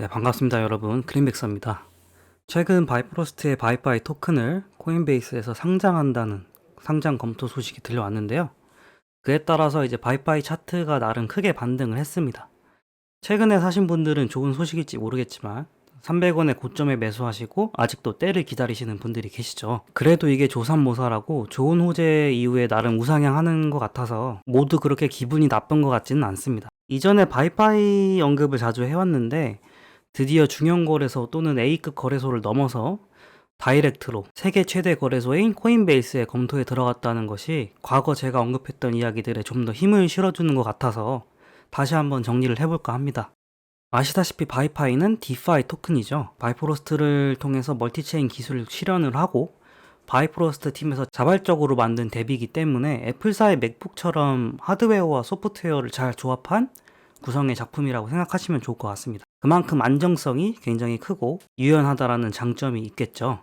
네, 반갑습니다, 여러분. 그린백서입니다. 최근 바이프로스트의 바이파이 토큰을 코인베이스에서 상장한다는 상장 검토 소식이 들려왔는데요. 그에 따라서 이제 바이파이 차트가 나름 크게 반등을 했습니다. 최근에 사신 분들은 좋은 소식일지 모르겠지만 300원의 고점에 매수하시고 아직도 때를 기다리시는 분들이 계시죠. 그래도 이게 조삼모사라고 좋은 호재 이후에 나름 우상향하는 것 같아서 모두 그렇게 기분이 나쁜 것 같지는 않습니다. 이전에 바이파이 언급을 자주 해왔는데 드디어 중형거래소 또는 A급 거래소를 넘어서 다이렉트로 세계 최대 거래소인 코인베이스의 검토에 들어갔다는 것이 과거 제가 언급했던 이야기들에 좀 더 힘을 실어주는 것 같아서 다시 한번 정리를 해볼까 합니다. 아시다시피 바이파이는 디파이 토큰이죠. 바이프로스트를 통해서 멀티체인 기술을 실현을 하고 바이프로스트 팀에서 자발적으로 만든 덱이기 때문에 애플사의 맥북처럼 하드웨어와 소프트웨어를 잘 조합한 구성의 작품이라고 생각하시면 좋을 것 같습니다. 그만큼 안정성이 굉장히 크고 유연하다라는 장점이 있겠죠.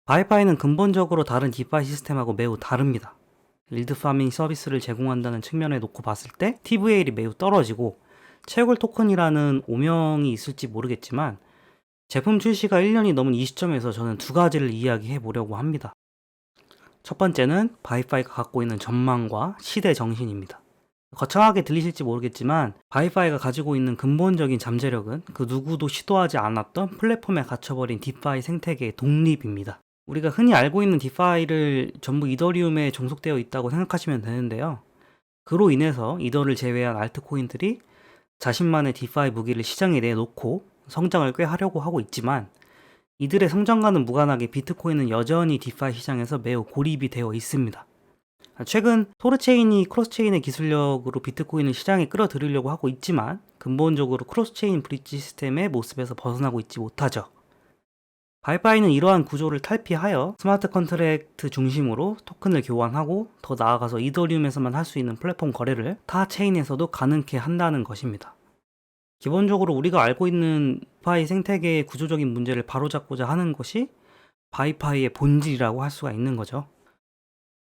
바이파이는 근본적으로 다른 디파이 시스템하고 매우 다릅니다. 일드 파밍 서비스를 제공한다는 측면에 놓고 봤을 때 TVL이 매우 떨어지고 채굴 토큰이라는 오명이 있을지 모르겠지만 제품 출시가 1년이 넘은 이 시점에서 저는 두 가지를 이야기해 보려고 합니다. 첫 번째는 바이파이가 갖고 있는 전망과 시대 정신입니다. 거창하게 들리실지 모르겠지만 바이파이가 가지고 있는 근본적인 잠재력은 그 누구도 시도하지 않았던 플랫폼에 갇혀버린 디파이 생태계의 독립입니다. 우리가 흔히 알고 있는 디파이를 전부 이더리움에 종속되어 있다고 생각하시면 되는데요. 그로 인해서 이더를 제외한 알트코인들이 자신만의 디파이 무기를 시장에 내놓고 성장을 꽤 하려고 하고 있지만 이들의 성장과는 무관하게 비트코인은 여전히 디파이 시장에서 매우 고립이 되어 있습니다. 최근 토르체인이 크로스체인의 기술력으로 비트코인을 시장에 끌어들이려고 하고 있지만 근본적으로 크로스체인 브릿지 시스템의 모습에서 벗어나고 있지 못하죠. 바이파이는 이러한 구조를 탈피하여 스마트 컨트랙트 중심으로 토큰을 교환하고 더 나아가서 이더리움에서만 할 수 있는 플랫폼 거래를 타 체인에서도 가능케 한다는 것입니다. 기본적으로 우리가 알고 있는 바이파이 생태계의 구조적인 문제를 바로잡고자 하는 것이 바이파이의 본질이라고 할 수가 있는 거죠.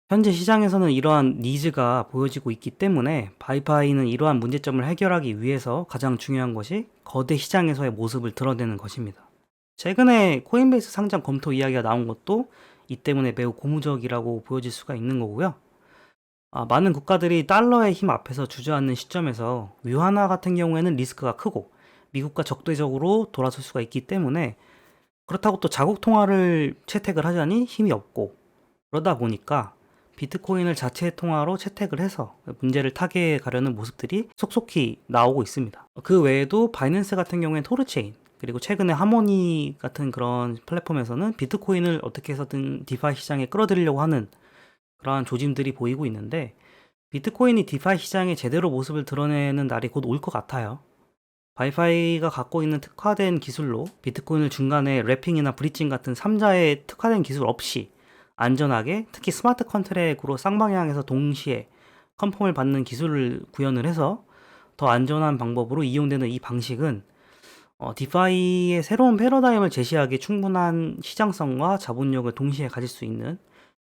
현재 시장에서는 이러한 니즈가 보여지고 있기 때문에 바이파이는 이러한 문제점을 해결하기 위해서 가장 중요한 것이 거대 시장에서의 모습을 드러내는 것입니다. 최근에 코인베이스 상장 검토 이야기가 나온 것도 이 때문에 매우 고무적이라고 보여질 수가 있는 거고요. 많은 국가들이 달러의 힘 앞에서 주저앉는 시점에서 위안화 같은 경우에는 리스크가 크고 미국과 적대적으로 돌아설 수가 있기 때문에 그렇다고 또 자국 통화를 채택을 하자니 힘이 없고 그러다 보니까 비트코인을 자체 통화로 채택을 해서 문제를 타개해 가려는 모습들이 속속히 나오고 있습니다. 그 외에도 바이낸스 같은 경우엔 토르체인 그리고 최근에 하모니 같은 그런 플랫폼에서는 비트코인을 어떻게 해서든 디파이 시장에 끌어들이려고 하는 그러한 조짐들이 보이고 있는데 비트코인이 디파이 시장에 제대로 모습을 드러내는 날이 곧 올 것 같아요. 바이파이가 갖고 있는 특화된 기술로 비트코인을 중간에 래핑이나 브릿징 같은 3자의 특화된 기술 없이 안전하게 특히 스마트 컨트랙으로 쌍방향에서 동시에 컨펌을 받는 기술을 구현을 해서 더 안전한 방법으로 이용되는 이 방식은 디파이의 새로운 패러다임을 제시하기에 충분한 시장성과 자본력을 동시에 가질 수 있는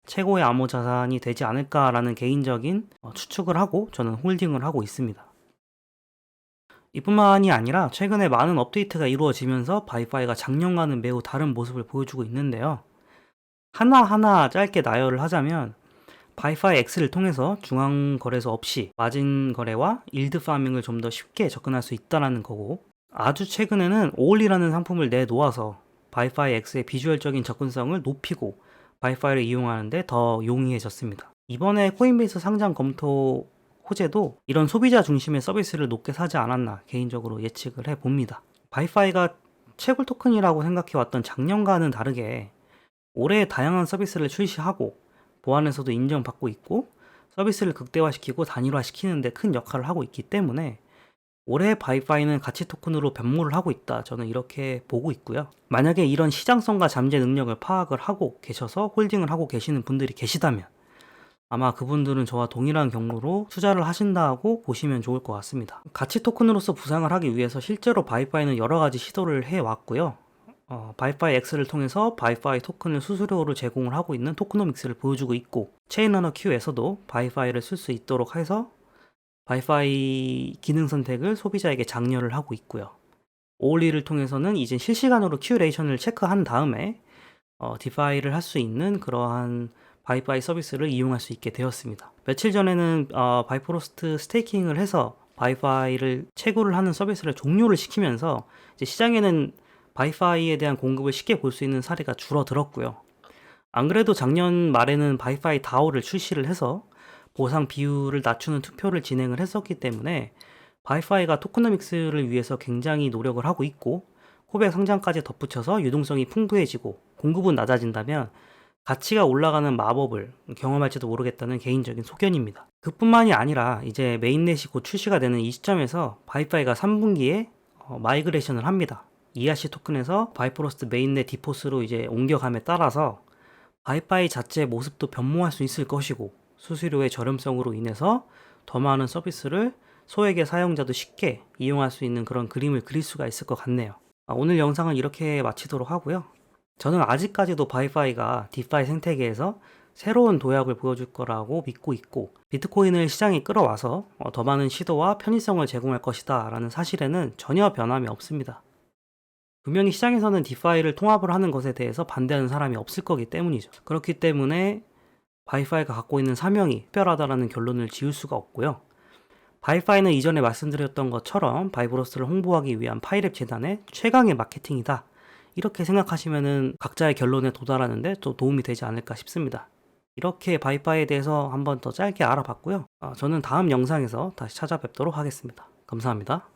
최고의 암호 자산이 되지 않을까라는 개인적인 추측을 하고 저는 홀딩을 하고 있습니다. 이뿐만이 아니라 최근에 많은 업데이트가 이루어지면서 바이파이가 작년과는 매우 다른 모습을 보여주고 있는데요. 하나하나 짧게 나열을 하자면 바이파이 X를 통해서 중앙거래소 없이 마진 거래와 일드 파밍을 좀 더 쉽게 접근할 수 있다는 거고 아주 최근에는 오올리라는 상품을 내놓아서 바이파이 X의 비주얼적인 접근성을 높이고 바이파이를 이용하는데 더 용이해졌습니다. 이번에 코인베이스 상장 검토 호재도 이런 소비자 중심의 서비스를 높게 사지 않았나 개인적으로 예측을 해봅니다. 바이파이가 채굴 토큰이라고 생각해왔던 작년과는 다르게 올해 다양한 서비스를 출시하고 보안에서도 인정받고 있고 서비스를 극대화시키고 단일화시키는 데 큰 역할을 하고 있기 때문에 올해 바이파이는 가치 토큰으로 변모를 하고 있다. 저는 이렇게 보고 있고요. 만약에 이런 시장성과 잠재 능력을 파악을 하고 계셔서 홀딩을 하고 계시는 분들이 계시다면 아마 그분들은 저와 동일한 경로로 투자를 하신다고 보시면 좋을 것 같습니다. 가치 토큰으로서 부상을 하기 위해서 실제로 바이파이는 여러 가지 시도를 해왔고요. 바이파이 X를 통해서 바이파이 토큰을 수수료로 제공을 하고 있는 토크노믹스를 보여주고 있고 체인러너 Q에서도 바이파이를 쓸 수 있도록 해서 바이파이 기능 선택을 소비자에게 장려를 하고 있고요. 오올리를 통해서는 이제 실시간으로 큐레이션을 체크한 다음에 디파이를 할 수 있는 그러한 바이파이 서비스를 이용할 수 있게 되었습니다. 며칠 전에는 바이프로스트 스테이킹을 해서 바이파이를 채굴을 하는 서비스를 종료를 시키면서 이제 시장에는 바이파이에 대한 공급을 쉽게 볼 수 있는 사례가 줄어들었고요. 안 그래도 작년 말에는 바이파이 다오를 출시를 해서 보상 비율을 낮추는 투표를 진행을 했었기 때문에 바이파이가 토크노믹스를 위해서 굉장히 노력을 하고 있고, 코백 상장까지 덧붙여서 유동성이 풍부해지고 공급은 낮아진다면 가치가 올라가는 마법을 경험할지도 모르겠다는 개인적인 소견입니다. 그뿐만이 아니라 이제 메인넷이 곧 출시가 되는 이 시점에서 바이파이가 3분기에 마이그레이션을 합니다. ERC 토큰에서 바이프로스트 메인넷 디포스로 이제 옮겨감에 따라서 바이파이 자체의 모습도 변모할 수 있을 것이고, 수수료의 저렴성으로 인해서 더 많은 서비스를 소액의 사용자도 쉽게 이용할 수 있는 그런 그림을 그릴 수가 있을 것 같네요. 오늘 영상은 이렇게 마치도록 하고요. 저는 아직까지도 바이파이가 디파이 생태계에서 새로운 도약을 보여줄 거라고 믿고 있고, 비트코인을 시장에 끌어와서 더 많은 시도와 편의성을 제공할 것이다 라는 사실에는 전혀 변함이 없습니다. 분명히 시장에서는 디파이를 통합을 하는 것에 대해서 반대하는 사람이 없을 거기 때문이죠. 그렇기 때문에 바이파이가 갖고 있는 사명이 특별하다라는 결론을 지을 수가 없고요. 바이파이는 이전에 말씀드렸던 것처럼 바이브로스를 홍보하기 위한 파이랩 재단의 최강의 마케팅이다, 이렇게 생각하시면은 각자의 결론에 도달하는데 또 도움이 되지 않을까 싶습니다. 이렇게 바이파이에 대해서 한번 더 짧게 알아봤고요. 저는 다음 영상에서 다시 찾아뵙도록 하겠습니다. 감사합니다.